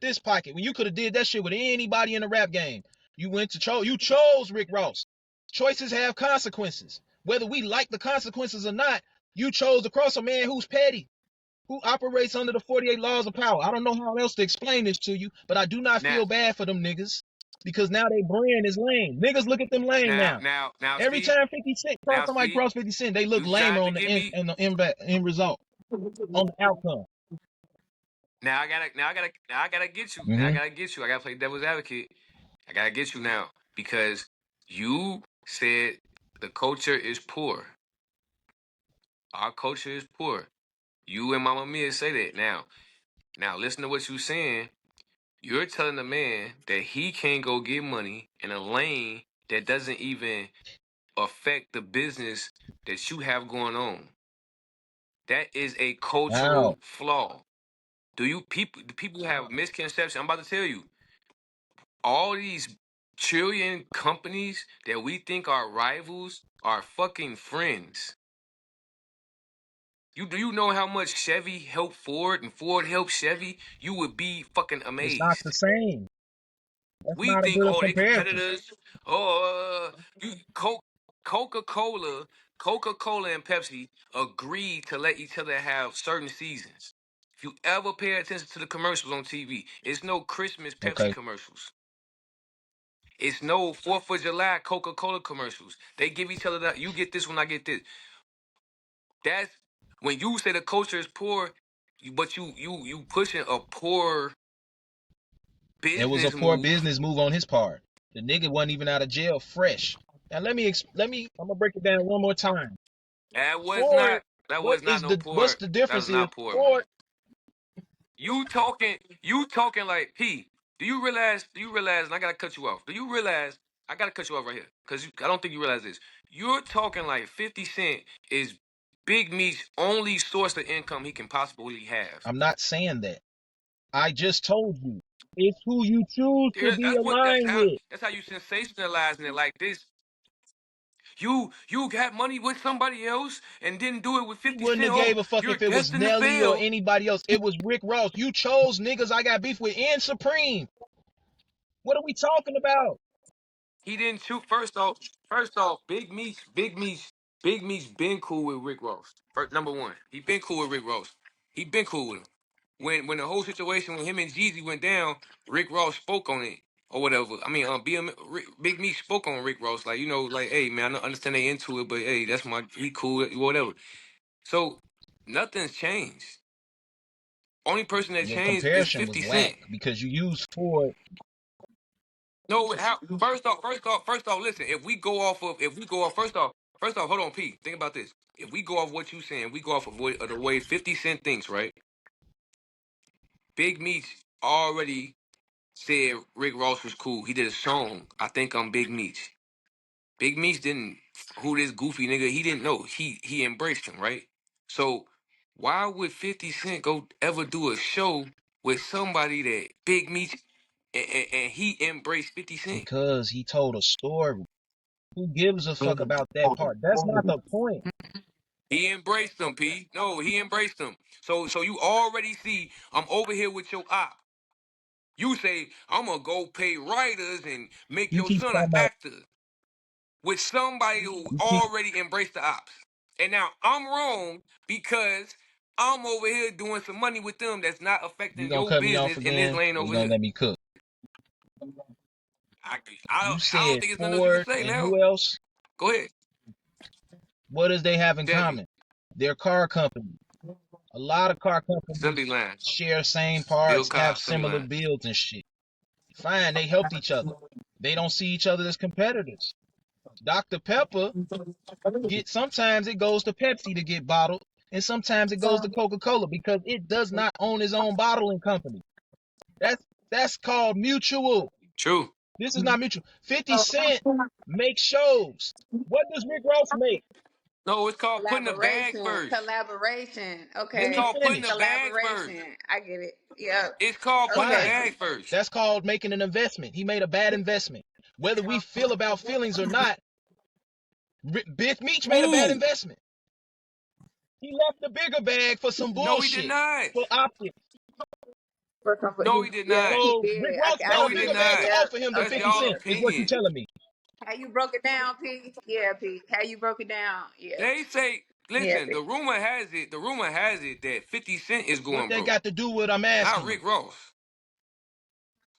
this pocket when you could have did that shit with anybody in the rap game. You went to you chose Rick Ross. Choices have consequences. Whether we like the consequences or not, you chose to cross a man who's petty, who operates under the 48 laws of power. I don't know how else to explain this to you, but I do not Now, feel bad for them niggas because now they brand is lame. Niggas look at them lame now. Every Steve. time 50 Cent cross Now, somebody Steve. cross 50 Cent, they look You lamer tried to on the give me. end result, on the outcome. Now I gotta get you. Now I Mm-hmm. gotta get you. I gotta play devil's advocate. I gotta get you now because you said the culture is poor. Our culture is poor. You and Mama Mia say that. Now listen to what you're saying. You're telling the man that he can't go get money in a lane that doesn't even affect the business that you have going on. That is a Wow. cultural flaw. The people have misconception. I'm about to tell you. All these trillion companies that we think are rivals are fucking friends. Do you know how much Chevy helped Ford and Ford helped Chevy? You would be fucking It's not the amazed. same. That's We not a think, good oh, they comparison. competitors. Oh, Coca-Cola, Coca-Cola and Pepsi agreed to let each other have certain seasons. If you ever pay attention to the commercials on TV, it's no Christmas Pepsi Okay. commercials. It's no 4th of July Coca-Cola commercials. They give each other that. You get this when I get this. That's when you say the culture is poor, but you pushing a poor It was a business poor move. business move on his part. The nigga wasn't even out of jail fresh. Now I'm gonna break it down one more time. That was Ford, not. That was not no what's poor. the That difference was is not poor, man. Ford, You talking. You talking like P. Do you realize? Do you realize? And I gotta cut you off. Do you realize? I gotta cut you off right here because I don't think you realize this. You're talking like 50 Cent is Big Meat's only source of income he can possibly have. I'm not saying that. I just told you. It's who you choose to Yeah, be aligned with. that's how you sensationalizing it like this. You got money with somebody else and didn't do it with He 50 wouldn't Cent. have Oh, gave a fuck you're if it was destined to Nelly or fail. anybody else. It was Rick Ross. You chose niggas I got beef with and Supreme. What are we talking about? He didn't shoot. First off, Big Meats been cool with Rick Ross. First, number one, he been cool with Rick Ross. He been cool with him. When the whole situation with him and Jeezy went down, Rick Ross spoke on it or whatever. I mean, Big Meat spoke on Rick Ross, like, like, hey man, I understand they into it, but hey, he cool, whatever. So nothing's changed. Only person that Your changed is comparison was 50 Cent. whack because you used Ford. No, first off, listen. If we go off, first off, hold on, P. Think about this. If we go off what you saying, we go off of the way 50 Cent thinks, right? Big Meech already said Rick Ross was cool. He did a song. I think I'm Big Meech. Big Meech didn't who this goofy nigga. He didn't know. He embraced him, right? So why would 50 Cent go ever do a show with somebody that Big Meech and he embraced 50 Cent? Because he told a story. Who gives a fuck about that part? That's not the point. He embraced them, P. No, he embraced them. So you already see I'm over here with your op. You say I'm gonna go pay writers and make You your keep son an talking about actor with somebody who you keep already embraced the ops. And now I'm wrong because I'm over here doing some money with them that's not you affecting gonna your cut me off business in this again lane or you over gonna here. let me cook? I, I, You I don't said think it's nothing else you can Ford say and now. who else? Go ahead. What does they have in Tell me. common? They're car companies. A lot of car Assembly companies line. share same Bill parts, have Cobb, assembly similar line. builds and shit. Fine, they helped each other. They don't see each other as competitors. Dr. Pepper sometimes it goes to Pepsi to get bottled, and sometimes it goes to Coca-Cola because it does not own its own bottling company. That's that's called mutual. True. This is not mutual. 50 Cent makes shows. What does Rick Ross make? No, it's called putting the bag Collaboration, first. collaboration. Let It's me Okay, called putting the finish. bag first. collaboration. I get it. Yep. It's called putting the Okay. Fine. bag first. That's called making an investment. He made a bad investment. Whether we feel about feelings or not, Biff Meach made a bad Who? investment. He left the bigger bag for some No, he did bullshit, not. for optics. No, he did Yeah, not. he So Rick did. Ross I got No, a he see did bigger it. bag not. to Yep. offer him than That's 50 y'all Okay. Cent, is what you opinion. telling me. How you broke it down, P? Yeah, P. How you broke it down? Yeah. They say, Yeah, listen, P. the rumor has it that 50 Cent is What going they broke, got to do with I'm not asking you? Rick Ross.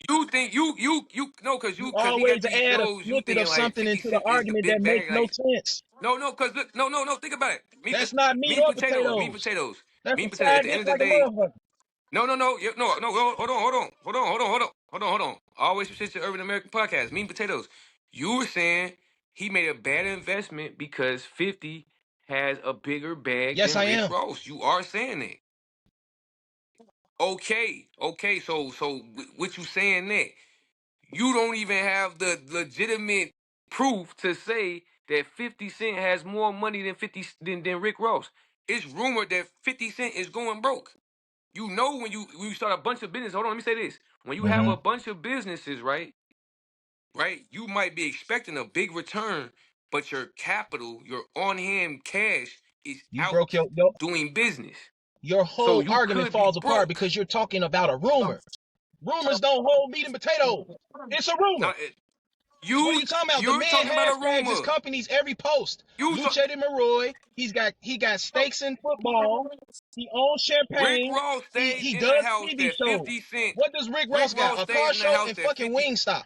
You think you no, You cause he got always these add a shows. You snippet of thinking like something 50 into the Cent is the argument that big makes bag? no Like sense. no, cause look, no. Think about it. That's not meat Meat or potatoes, meat potatoes. potatoes, That's a meat potatoes. At side the dish end of the like a day, motherfucker. no. Hold on. Always shit to Urban American Podcast. Meat and potatoes. You were saying he made a bad investment because 50 has a bigger bag Yes, than I Rick am. Ross. You are saying that. Okay. So what you saying that? You don't even have the legitimate proof to say that 50 Cent has more money than than Rick Ross. It's rumored that 50 Cent is going broke. You know when you start a bunch of business. Hold on, let me say this. When you have Hmm. a bunch of businesses, right? Right? You might be expecting a big return, but your capital, your on-hand cash is You out broke doing business. your So whole you argument could be falls apart broke. because you're talking about a rumor. Rumors don't hold meat and potatoes. It's a rumor. Uh, What are You you talking about? The you're man talking about a hashtags his rumor. company's every post. You Luce talk, de Maroy. He got stakes in football. He owns Rick champagne. Ross He stays he in the does house TV that shows. 50 Cent. What does Rick Rick Ross got? Ross A stays car in the show house and that fucking 50. Wingstop.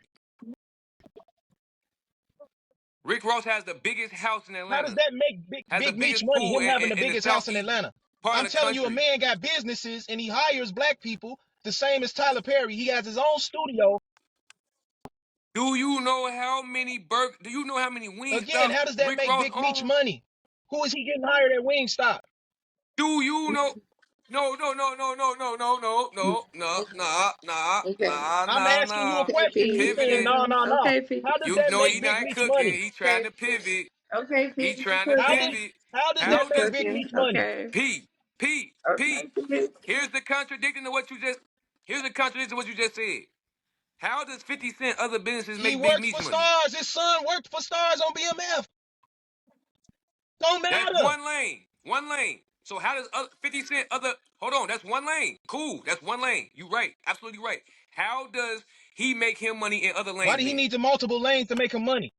Rick Ross has the biggest house in How does Atlanta. that make Has the Big Meech biggest money? pool Him having the in the biggest house in southeast Atlanta. part I'm of the telling you, a country. man got businesses and he hires black people the same as Tyler Perry. He has his own studio. Do you know how many Do you know how many Again, Wingstops how does that Rick make Ross Big Meech owns? money? Who is he getting hired at Wingstop? Do you know? No. Okay. I'm asking you a Nah. Okay, question. You P. saying Pivoting. no, no, no. Okay, P. How does You that know he make Big not Meech cooking. money? He trying Okay, to P. pivot. Okay, He P. You trying to How cooking. does pivot. how does You that How make does Big cooking. Meech money? Okay. P? Okay, P. Here's the contradiction to what you just. Here's the contradiction to what you just said. How does 50 Cent other businesses He make Big works Meech for money? Stars. His son worked for Stars on BMF. Don't That's matter. one lane. One lane. So how does 50 Cent other hold on, that's one lane. Cool. That's one lane. You right. Absolutely right. How does he make him money in other Why lanes do he then? need the multiple lanes to make him money?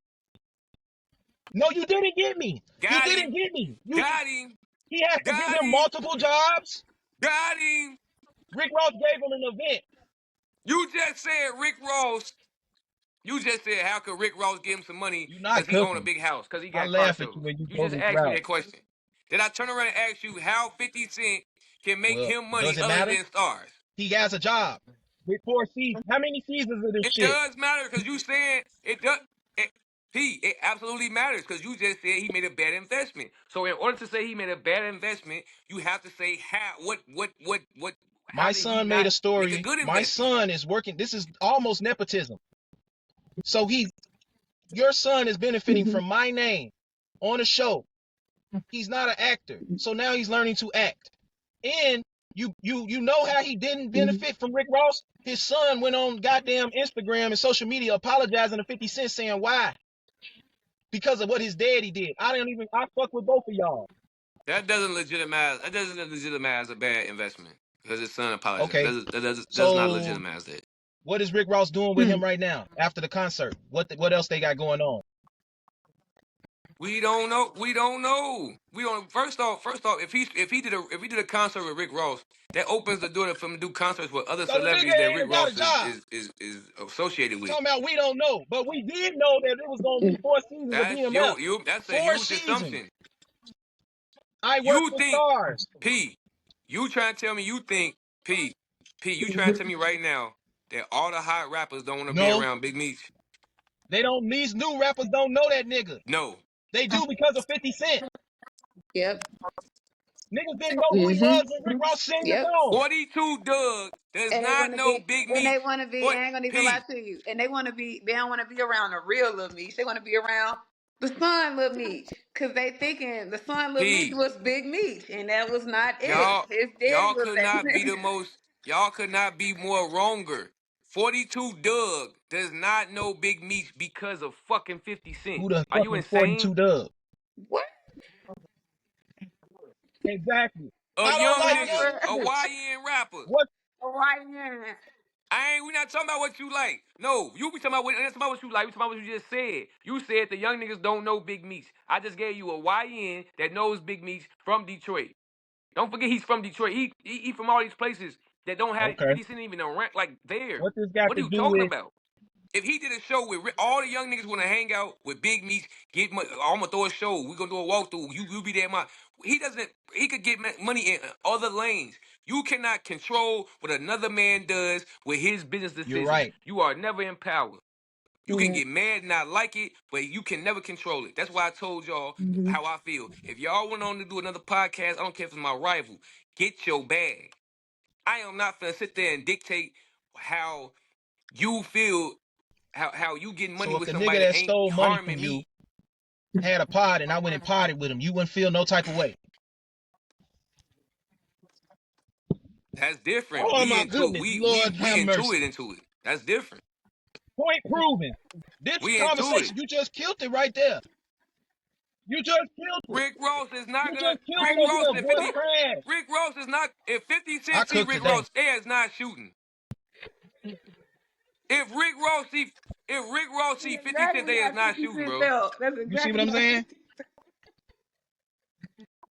No, you didn't get me. You Got didn't him. get me. Got him. He has to give Got him him. multiple jobs. Got him. Rick Ross gave him an event. You just said Rick Ross. You just said how could Rick Ross give him some money You're because not he owned a cooking. big house, because he I got car laugh at you shows. when you You go just this asked me route. that question. Then I turn around and ask you how 50 Cent can make Well, him does money it other matter? than stars. He has a job with 4 seasons. How many seasons of this It shit? does matter because you saying it does. It absolutely matters because you just said he made a bad investment. So in order to say he made a bad investment, you have to say how, how My did he son made not a make a story. good My investment? son is working. This is almost nepotism. So your son is benefiting from my name on a show. He's not an actor. So now he's learning to act. And you know how he didn't benefit from Rick Ross? His son went on goddamn Instagram and social media apologizing to 50 Cent saying why? Because of what his daddy did. I fuck with both of y'all. That doesn't legitimize a bad investment because his son apologized. Okay. Does not So legitimize that. what is Rick Ross doing with him right now after the concert? What else they got going on? We don't know. We don't know. We don't. First off, if he did a concert with Rick Ross, that opens the door for him to do concerts with other So the nigga celebrities that ain't Rick even got a Ross job. is associated with. Talking about we don't know. But we did know that it was gonna be 4 seasons of That's BMF. you. That's a Four huge seasons. assumption. I work You for think Stars. P? You trying to tell me you think P? P? You trying to tell me right now that all the hot rappers don't want to be No, around Big Meech? they don't. These new rappers don't know that nigga. No. They do because of 50 Cent. Yep. Niggas didn't know who he was Mm-hmm. when Rick Ross sang the Yep. song. 42 Doug does And they not want to know be, Big and they Meech. want to be, What I ain't gonna even lie P? to you. And they want to be, they don't want to be around a real Lil Meech. They want to be around the son Lil Meech. Cause they thinking the son Lil Meech P. was Big Meech. And that was not it. Y'all His daddy y'all was could not be that. the most. Y'all could not be more wronger. 42 Doug does not know Big Meech because of fucking 50 Cent. Who the Are fuck you is insane? 42 Dub? What? Exactly. A I don't young like nigga, young Rapper. a niggas. YN rapper. What? YN. We not talking about what you like. No, you be talking about what you like. We talking about what you just said. You said the young niggas don't know Big Meech. I just gave you a YN that knows Big Meech from Detroit. Don't forget he's from Detroit. He from all these places that don't have Okay. 50 Cent even around like there. What this got What are to you do talking with? about? If he did a show with all the young niggas want to hang out with Big Meech, I'm gonna throw a show. We gonna do a walkthrough. You be there, my. He doesn't. He could get money in other lanes. You cannot control what another man does with his business You're decisions. right. You are never in power. You can get mad and not like it, but you can never control it. That's why I told y'all how I feel. If y'all went on to do another podcast, I don't care if it's my rival. Get your bag. I am not gonna sit there and dictate how you feel, how you getting money So if with the nigga somebody that that ain't stole money from harming you me. had a pod and I went and potted with him, you wouldn't feel no type of way. That's different. Oh We my into it. goodness, Lord We have mercy. into it. That's different. Point proven. This We into it. conversation, you just killed it right there. You just killed it. Rick Ross is not You gonna. just killed Rick it over Ross there, at boy. 50. Trash. Rick Ross is not. If 50 I Cent see cooked Rick today. Ross, is not shooting. If Rick Ross see 50 Cent, they is not shooting, bro. That's You see what exactly I'm how saying?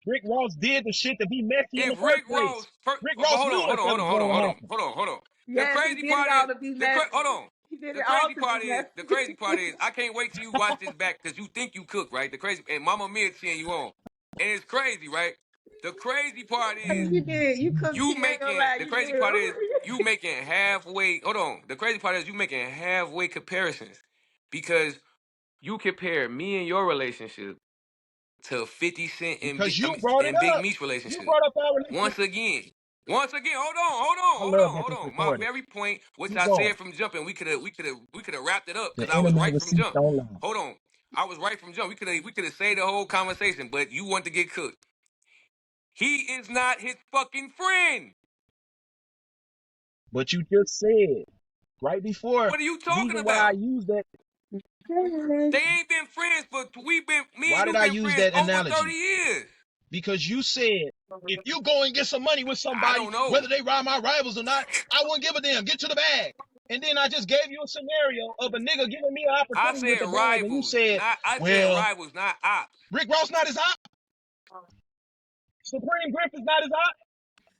Rick Ross did the shit to be messy in the If first Rick place. Ross, Rick but Ross hold knew on, what the fuck was going to happen. hold on. The Yes, he crazy did it part all is to be messy. hold on. He did The it all crazy to part be is messy. I can't wait till you watch this back because you think you cook, right? The crazy and Mama Mia cheering you on, and it's crazy, right? The crazy part is You did. You cooked you T. Ain't gonna lie. the You crazy part is did. you making halfway. Hold on. The crazy part is you making halfway comparisons because you compare me and your relationship to 50 Cent Because you brought it and Big up. Meech You relationship. brought up our relationship. Once again, I love that hold this on. My recorded. very point, which Keep I going. said from jumping, we could have wrapped it up The because I was internet right from receipts jump. don't lie. Hold on, I was right from jump. We could have saved the whole conversation, but you want to get cooked. He is not his fucking friend. But you just said right before What are you the talking reason why I about? used that. They ain't been friends, but me Why and did you I been use friends that over 30 analogy? years. Because you said if you go and get some money with I somebody, don't know. whether they ride my rivals or not, I wouldn't give a damn. Get to the bag. And then I just gave you a scenario of a nigga giving me an I opportunity with said the bag, and you rivals, said, "Well, not ops. Rick Ross not his op. Supreme Griff is not his op.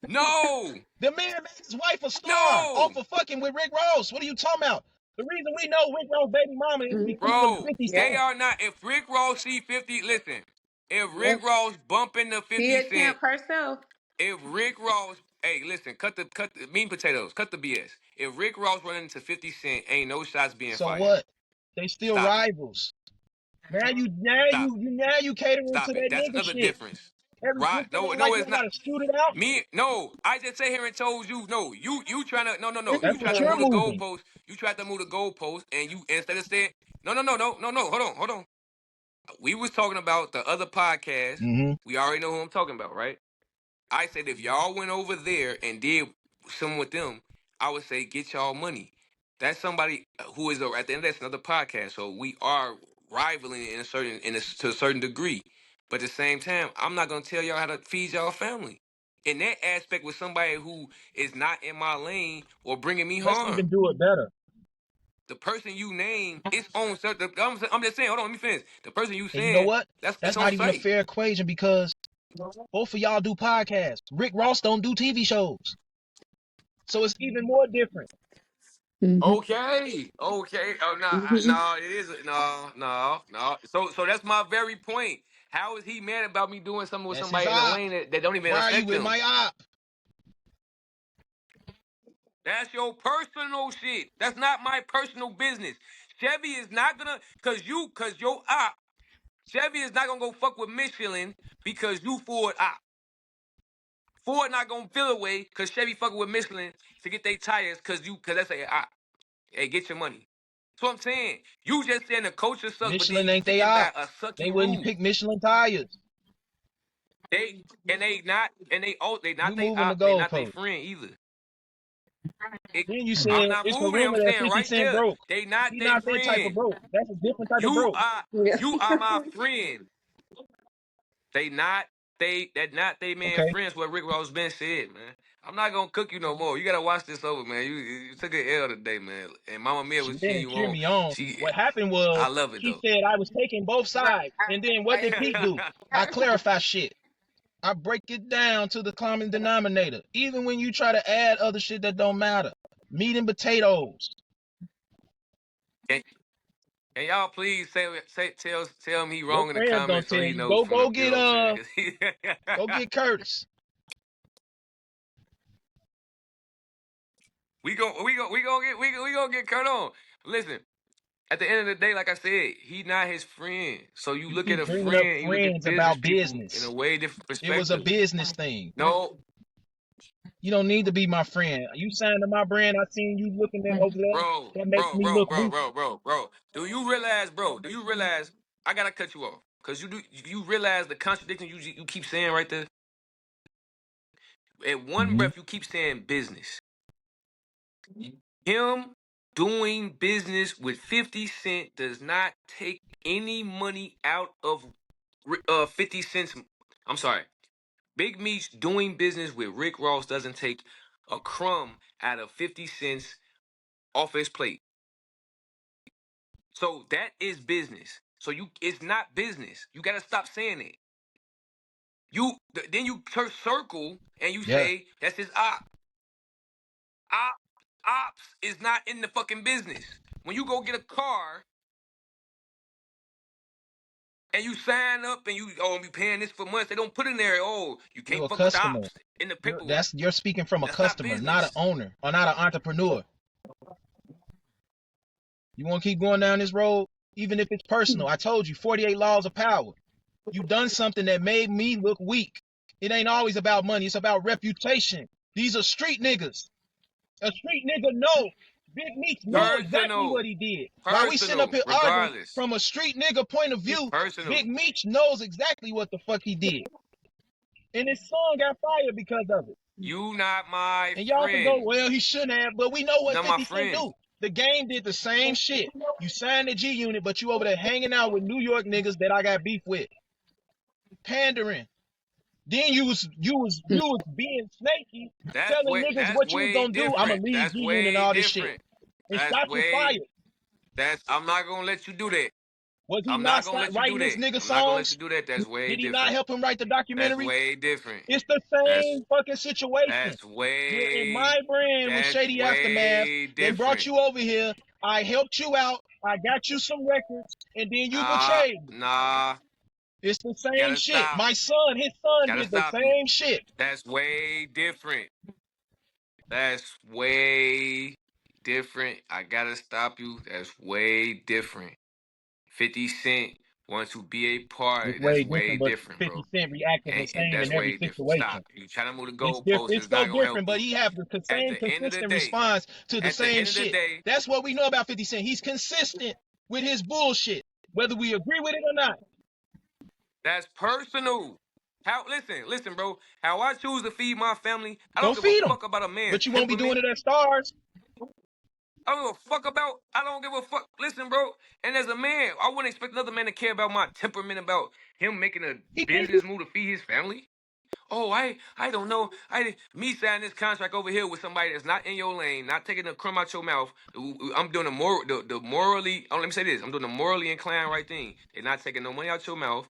No, The man made his wife a star no. off of fucking with Rick Ross. What are you talking about? The reason we know Rick Ross' baby mama is because of Bro, 50 they Cent. are not. If Rick Ross see 50, listen. If Yep. Rick Ross bumping the She 50 a Cent, champ herself. if Rick Ross, hey, listen, cut the mean potatoes, cut the BS. If Rick Ross running into 50 Cent, ain't no shots being So fired. what? They still Stop it. rivals. Now Stop. you catering to Stop it. that That's nigga another shit. difference. Every Right? it No, ain't no, like you it's not. gotta shoot it out. No, I just sat here and told you, no, you trying to, no, you That's tried what to you're move the moving. goalpost. You tried to move the goalpost, and you, instead of saying, no, hold on. We was talking about the other podcast. Mm-hmm. We already know who I'm talking about, right? I said if y'all went over there and did some with them, I would say get y'all money. That's somebody who is at the end. That's another podcast. So we are rivaling to a certain degree. But at the same time, I'm not gonna tell y'all how to feed y'all family. In that aspect, with somebody who is not in my lane or bringing me Let's harm, even do it better. the person you name is on. I'm just saying. Hold on, let me finish. The person you And you know saying what? it's That's on not even a site. fair equation because both of y'all do podcasts. Rick Ross don't do TV shows. So it's even more different. Okay. Oh no, it is no. So that's my very point. How is he mad about me doing something with That's his somebody in a op. lane that don't even Why are you affect with him? my op? That's your personal shit. That's not my personal business. Chevy is not gonna cause your op. Chevy is not gonna go fuck with Michelin because you Ford op. Ford not gonna feel away cause Chevy fucking with Michelin to get their tires cause that's a op. Hey, get your money. That's what I'm saying. You just saying the culture sucks, but then Michelin you ain't they sticking op. by a They sucky wouldn't rule. pick Michelin tires. They not You they moving the op. They not they goalpost. friend either. Then you I'm said not it's a moving. I'm rumor that saying 50 right Cent there. broke. They not He they not that type of friend. broke. That's a different type of You broke. are Yeah. you are my friend. They not they that not they man Okay. friends. What Rick Ross been said, man. I'm not gonna cook you no more. You gotta watch this over, man. You took an L today, man. And Mama Mia She was cheering didn't you cheer on. me on. She, What happened I was love it she though. said I was taking both sides. And then what did Pete do? I Right. clarify shit. I break it down to the common denominator. Even when you try to add other shit that don't matter. Meat and potatoes. And y'all please tell him he Your wrong in the friends gonna comments so tell he you. knows from the, you know what I'm saying? 'Cause Go get Curtis. we gonna get cut on. Listen, at the end of the day, like I said, he not his friend. So you You look at keep a bringing up friend, you look at friends business about people in a business. way different It was a perspective. business thing. No, You don't need to be my friend. You signed to my brand. I seen you looking at over there. bro, That makes bro, me bro, look bro, weak. bro, bro, bro. Do you realize, bro? Do you realize? I gotta cut you off because you realize the contradiction you keep saying right there. At one Mm-hmm. breath, you keep saying business. Him doing business with 50 Cent does not take any money out of 50 Cent's. I'm sorry. Big Meech doing business with Rick Ross doesn't take a crumb out of 50 Cent's off his plate. So that is business. So it's not business. You gotta stop saying it. Then you circle and you Yeah. say that's his op. Ops is not in the fucking business. When you go get a car and you sign up and you paying this for months, they don't put in there, oh, you You're can't a fuck with the customer. ops in the paperwork. You're speaking from a That's not customer, not an business. owner or not an entrepreneur. You want to keep going down this road, even if it's personal. I told you, 48 laws of power. You done something that made me look weak. It ain't always about money. It's about reputation. These are street niggas. A street nigga know. Big Meech know exactly what Personal. he did. While we sitting up Personal. here arguing Regardless. from a street nigga point of view, Personal. Big Meech knows exactly what the fuck he did. And his son got fired because of it. You not my And y'all can go, friend. well, he shouldn't have, but we know You what not my 50 Cent friend. do. The game did the same shit. You signed the G Unit, but you over there hanging out with New York niggas that I got beef with. Pandering. Then you was being snaky, telling niggas That's what you was way gonna do. I'ma different. leave That's G Unit and way all this shit. different. And That's shots was way fired. I'm not gonna let you do that. Was he I'm not not gonna let you do writing this that. nigga I'm not gonna let you songs? do that. That's way Did he not different. help him write the That's documentary? way different. It's the That's same fucking situation. that's You're in way my brand with that's Shady Aftermath. way They brought different. you over here. I helped you out. I got you some records, and then you betrayed me. Nah. It's the same Gotta shit. stop. My son, his son Gotta did the stop you. same shit. That's way different. That's way different. I gotta stop you. That's way different. 50 Cent wants to be a It's part. That's way way different, but different, 50 bro. Cent reacted the And same that's in every way different. Stop. situation. You trying to move the It's different. goalposts It's is so not gonna help different, but you. he have the At same the end of the consistent day, response to the at the same end of the shit. day, That's what we know about 50 Cent. He's consistent with his bullshit, whether we agree with it or not. that's personal. Listen, bro. How I choose to feed my family, I Go don't give a feed him, fuck about a man's but you won't be doing temperament. it at Stars. I don't give a fuck. Listen, bro. And as a man, I wouldn't expect another man to care about my temperament, about him making a He can't do. business move to feed his family. Oh, I don't know. Me signing this contract over here with somebody that's not in your lane, not taking a crumb out your mouth. I'm doing the morally. Oh, let me say this. I'm doing the morally inclined right thing. They're not taking no money out your mouth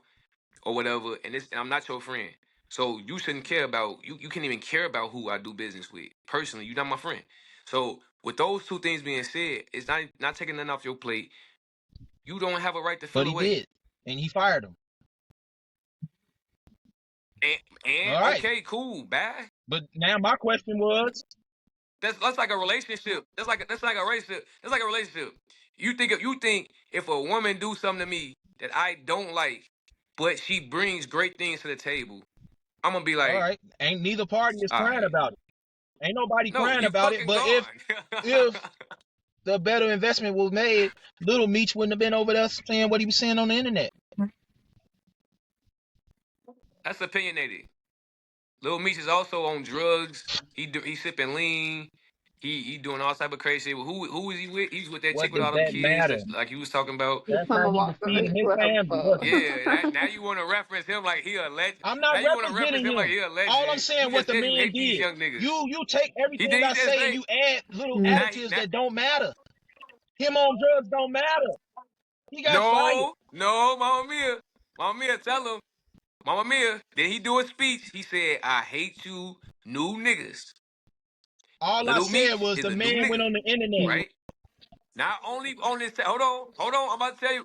or whatever. And I'm not your friend. So you shouldn't care about you. You can't even care about who I do business with. Personally, you're not my friend. So with those two things being said, it's not taking nothing off your plate. You don't have a right to But feel he away. did, and he fired him. And All right. okay, cool, bye. But now my question was, That's like a relationship. That's like a relationship. That's like a relationship. You think if a woman do something to me that I don't like, but she brings great things to the table, I'm gonna be all like, right, ain't neither party is all crying right. about it. Ain't nobody No, crying you about it. fucking But gone. if the better investment was made, Little Meech wouldn't have been over there saying what he was saying on the internet. That's opinionated. Lil Meech is also on drugs. He sipping lean. He doing all type of crazy shit. Who is he with? He's with that What chick with does all them that kids, matter? that's like he was talking about. This That's how Summer he was Walker feeding is his family, wasn't it? Yeah, now you want to reference him like he a legend. I'm Now not you want to reference representing him like him. he a All I'm legend. You saying what just the said you man hate these did. young niggas. You take He everything did I just say and say you add little now he additives that don't matter. Him on drugs don't matter. He got fired. no, Mama Mia, tell him, Mama Mia. Then he do a speech. He said, "I hate you, new niggas." All I Little said Meech was is the a new man went nigga, on the internet. right? Not only on this. Hold on. I'm about to tell you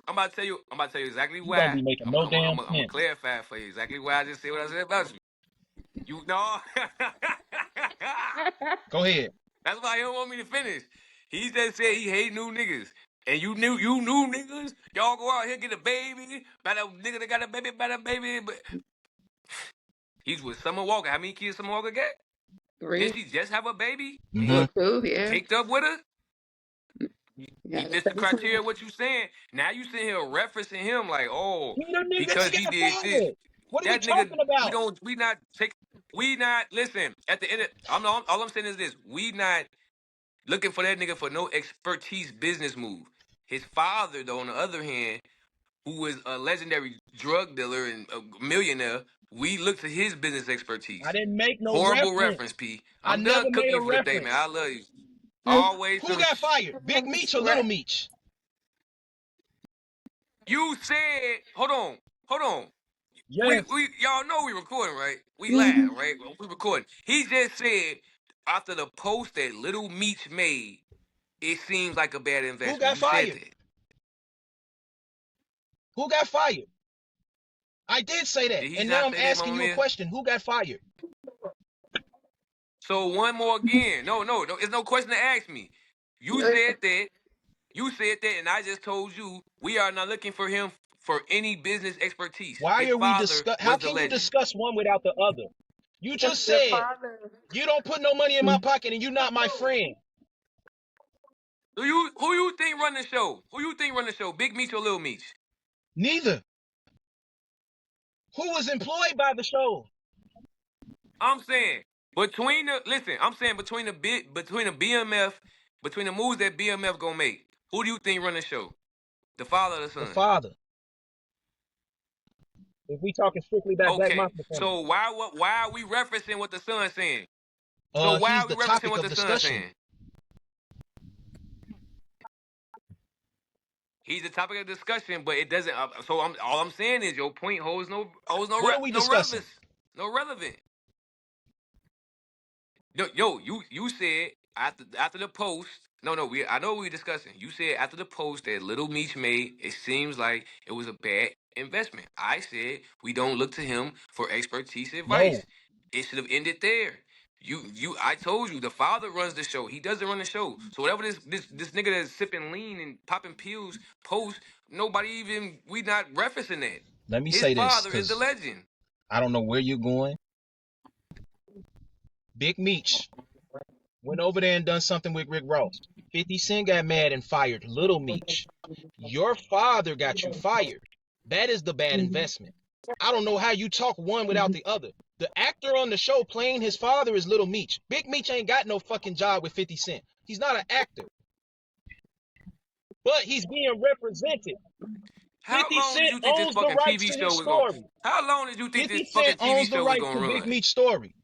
exactly You don't why. be making I'm no I'm damn I'm gonna sense. clarify for you exactly why I just said what I said about you. You know. Go ahead. That's why he don't want me to finish. He just said he hate new niggas. And you new niggas, y'all go out here get a baby, by the nigga that got a baby, by the baby. But he's with Summer Walker. How many kids Summer Walker got? Did 3. she just have a baby? And Mm-hmm. he Or 2, yeah. caked up with her? He Yeah, fits the criteria of what you saying. Now you sitting here referencing him like, oh, He the nigga because that he got did this. fired. What are we That nigga, talking about? we not, listen, at the end of, all I'm saying is this, we not looking for that nigga for no expertise business move. His father, though, on the other hand, who was a legendary drug dealer and a millionaire, we look to his business expertise. I didn't make no Horrible reference. reference, P. I I'm never done made cooking a you for the day, man. reference. I love you. Always Who some got fired? Big Meech or Little Meech? You said, hold on. Yes. We y'all know we recording, right? We live, right? We recording. He just said after the post that Little Meech made, it seems like a bad Who investment. got You said fired? that. Who got fired? I did say that. Did he And now not I'm say that, asking Mama you a Mia? question. Who got fired? So one more again. No, it's no question to ask me. You said that, and I just told you we are not looking for him for any business expertise. Why His are we father discuss? How was the can you legend. discuss one without the other? You just The said father. you don't put no money in my pocket and you're not my friend. Who you think run the show? Who you think run the show? Big Meech or Little Meech? Neither. Who was employed by the show? I'm saying between the BMF, between the moves that BMF gonna make, who do you think run the show? The father or the The son? father. If we talking strictly about Black Okay. Mafia family. So why are we referencing what the son's saying? So why He's are we the referencing topic what of the son's discussion. saying? He's the topic of discussion, but it doesn't. So all I'm saying is your point holds no What are we no discussing? relevance, no relevant. Yo, you said after the post. No, I know what we discussing. You said after the post that Little Meech made, it seems like it was a bad investment. I said we don't look to him for expertise No. advice. It should have ended there. I told you the father runs the show. He doesn't run the show. So whatever this nigga that's sipping lean and popping pills post, we not referencing that. Let me His say this, father is the because legend. I don't know where you're going. Big Meech went over there and done something with Rick Ross. 50 Cent got mad and fired Little Meech. Your father got you fired. That is the bad investment. I don't know how you talk one without the other. The actor on the show playing his father is Little Meech. Big Meech ain't got no fucking job with 50 Cent. He's not an actor. But he's being represented. How 50 long did Cent you think this owns the fucking rights TV to show his was going? story. How long did you think 50 this fucking Cent TV owns the show was rights going to to Big run? Meech's story.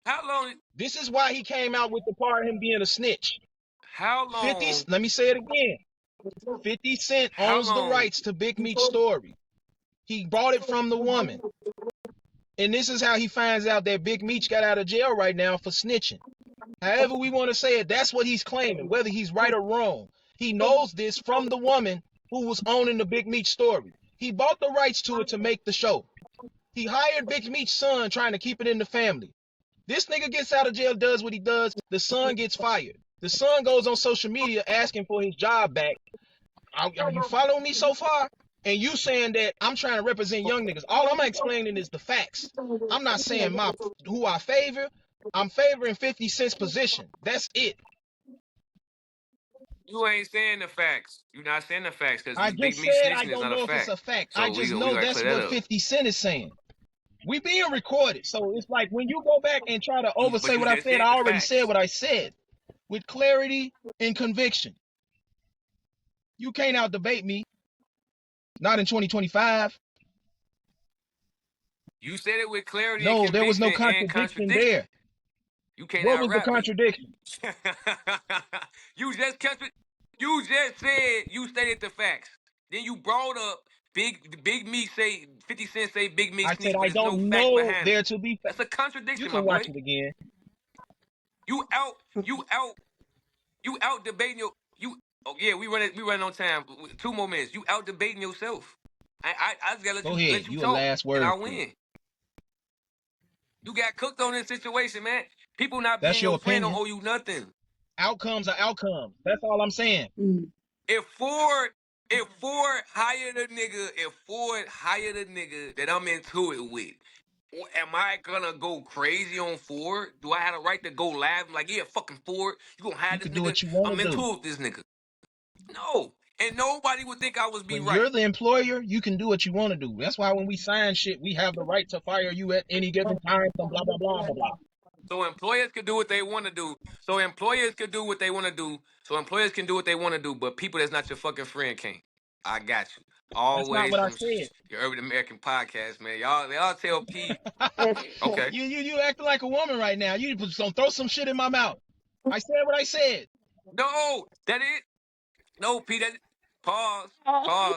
How long? This is why he came out with the part of him being a snitch. How 50, long? let me say it again. 50 Cent How owns the long? rights to Big Meech's story. He bought it from the woman. And this is how he finds out that Big Meech got out of jail right now for snitching. However we want to say it, that's what he's claiming, whether he's right or wrong. He knows this from the woman who was owning the Big Meech story. He bought the rights to it to make the show. He hired Big Meech's son trying to keep it in the family. This nigga gets out of jail, does what he does. The son gets fired. The son goes on social media asking for his job back. Are you following me so far? And you saying that I'm trying to represent young niggas. All I'm explaining is the facts. I'm not saying who I favor. I'm favoring 50 Cent's position. That's it. You ain't saying the facts. You not saying the facts because I Big just Meech said I snitching is don't not a know if it's fact. a fact. I So just we know gotta that's clear that what up. 50 Cent is saying. We being recorded. So it's like when you go back and try to oversay You what I just said, said I the already said facts. what I said. with clarity and conviction. You can't out debate me. Not in 2025. You said it with clarity and No, there was no conviction and contradiction contradiction. there. You can't What was the out-rap me. contradiction? You just said you stated the facts. Then you brought up Big Me say 50 Cent say Big Me I said sneak, but I there's no don't facts know behind there it. to be. That's a You contradiction, my can watch boy. it again. You out debating your you. Oh yeah, we running on time. 2 more minutes. You out debating yourself. I just gotta Go let ahead. you You a talk, last and word, I please. win. You got cooked on this situation, man. People not That's being your your friend don't opinion. owe you nothing. Outcomes are outcomes. That's all I'm saying. If Ford hired a nigga that I'm into it with, am I gonna go crazy on Ford? Do I have a right to go live? Like, yeah, fucking Ford, you gonna hire You this can do nigga? what you want I'm to into do. it with this nigga. No. And nobody would think I was be When right. you're the employer, you can do what you want to do. That's why when we sign shit, we have the right to fire you at any given time. Blah blah blah blah blah. So employers could do what they want to do. So employers can do what they want to do. So employers can do what they want to do. But people that's not your fucking friend can't. I got you. That's not Always what I from said. your Urban American podcast, man. Y'all tell P. Okay. You acting like a woman right now. You don't throw some shit in my mouth. I said what I said. No, that is no P. That pause.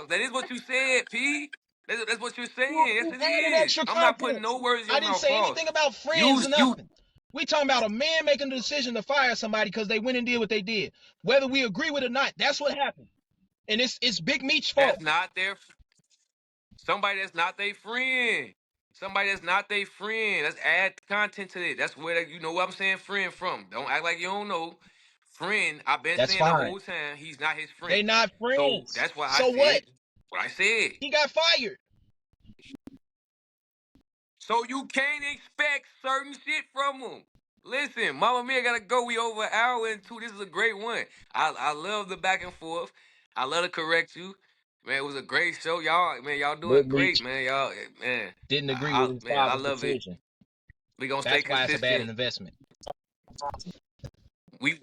That is what you said, P. That's what you're saying. Yes, You it added is. extra I'm not putting content. no words in I your didn't mouth. say Pause. anything about friends You or you. nothing. We talking about a man making the decision to fire somebody because they went and did what they did. Whether we agree with it or not, that's what happened. And it's Big Meat's fault. That's not their. Somebody that's not their friend. Somebody that's not their friend. Let's add content to it. That's where you know what I'm saying friend from. Don't act like you don't know. Friend, I've been That's saying the fine. whole time he's not his They friend. not So friends. that's why I So what? said what I said. He got fired. So you can't expect certain shit from him. Listen, Mama Mia gotta go. We over an hour and 2. This is a great one. I love the back and forth. I love to correct you. Man, it was a great show. Y'all Big doing great, Meat man. Y'all, man. didn't agree with his I father's love it. decision. We gonna stay That's why it's a bad consistent. investment. We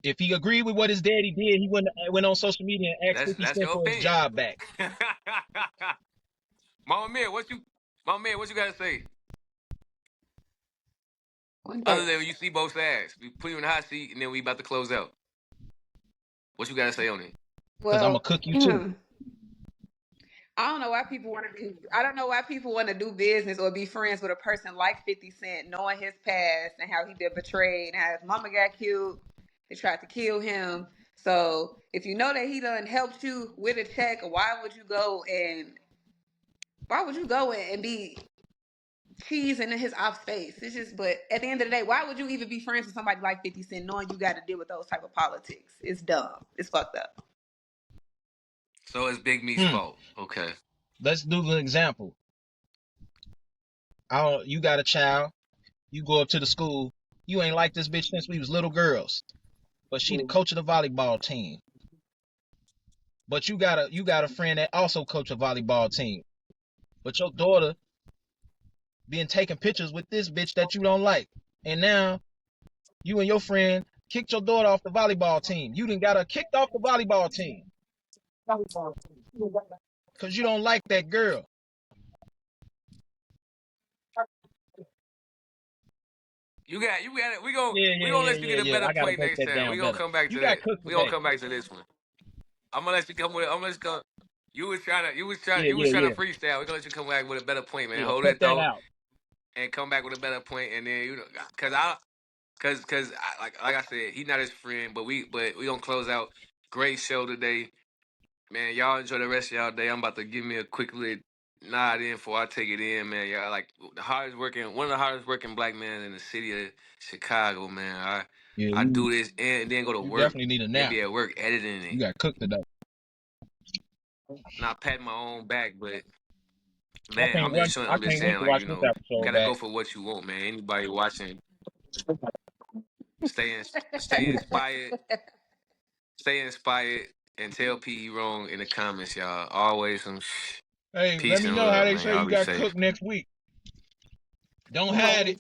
If he agreed with what his daddy did, he wouldn't went on social media and asked 50 that's Cent your for his opinion. job back. Mama Mia, what you gotta say? One Other day. than when you see both sides. We put you in the hot seat and then we about to close out. What you gotta say on it? Because I'm going Well, to cook you too. I don't know why people want to be. I don't know why people want to do business or be friends with a person like 50 Cent, knowing his past and how he been betrayed and how his mama got killed. They tried to kill him. So if you know that he done helped you with a check, why would you go and be cheesing in his ops face? It's just. But at the end of the day, why would you even be friends with somebody like 50 Cent, knowing you got to deal with those type of politics? It's dumb. It's fucked up. So it's Big Me's fault. Okay. Let's do an example. You got a child. You go up to the school. You ain't like this bitch since we was little girls. But she the coach of the volleyball team. But you got a friend that also coach a volleyball team. But your daughter been taking pictures with this bitch that you don't like. And now you and your friend kicked your daughter off the volleyball team. You done got her kicked off the volleyball team. Because you don't like that girl. You got it. We gonna let you get a Yeah. better I gotta point break next that time. down We gonna better. come back to You that. got cooked We gonna today. come back to this one. I'm gonna let you come with it. I'm gonna let you go. You was trying to Yeah. freestyle. We're gonna let you come back with a better point, man. Yeah, Hold cut that that thought out. and come back with a better point, and then like I said, he's not his friend, but we gonna close out. Great show today, man. Y'all enjoy the rest of y'all day. I'm about to give me a quick little nod in before I take it in, man. Y'all like one of the hardest working black men in the city of Chicago, man. I do this and then go to You work, definitely need a then nap. be at work editing You it. got cooked today. Not patting my own back, but I man, can't I'm just wait saying, to like, watch this episode gotta back. go for what you want, man. Anybody watching, stay inspired, and tell P wrong in the comments, y'all. Always some Hey, let peace me and know how love, they man. say Y'all you be got safe. cooked next week. Don't hide it.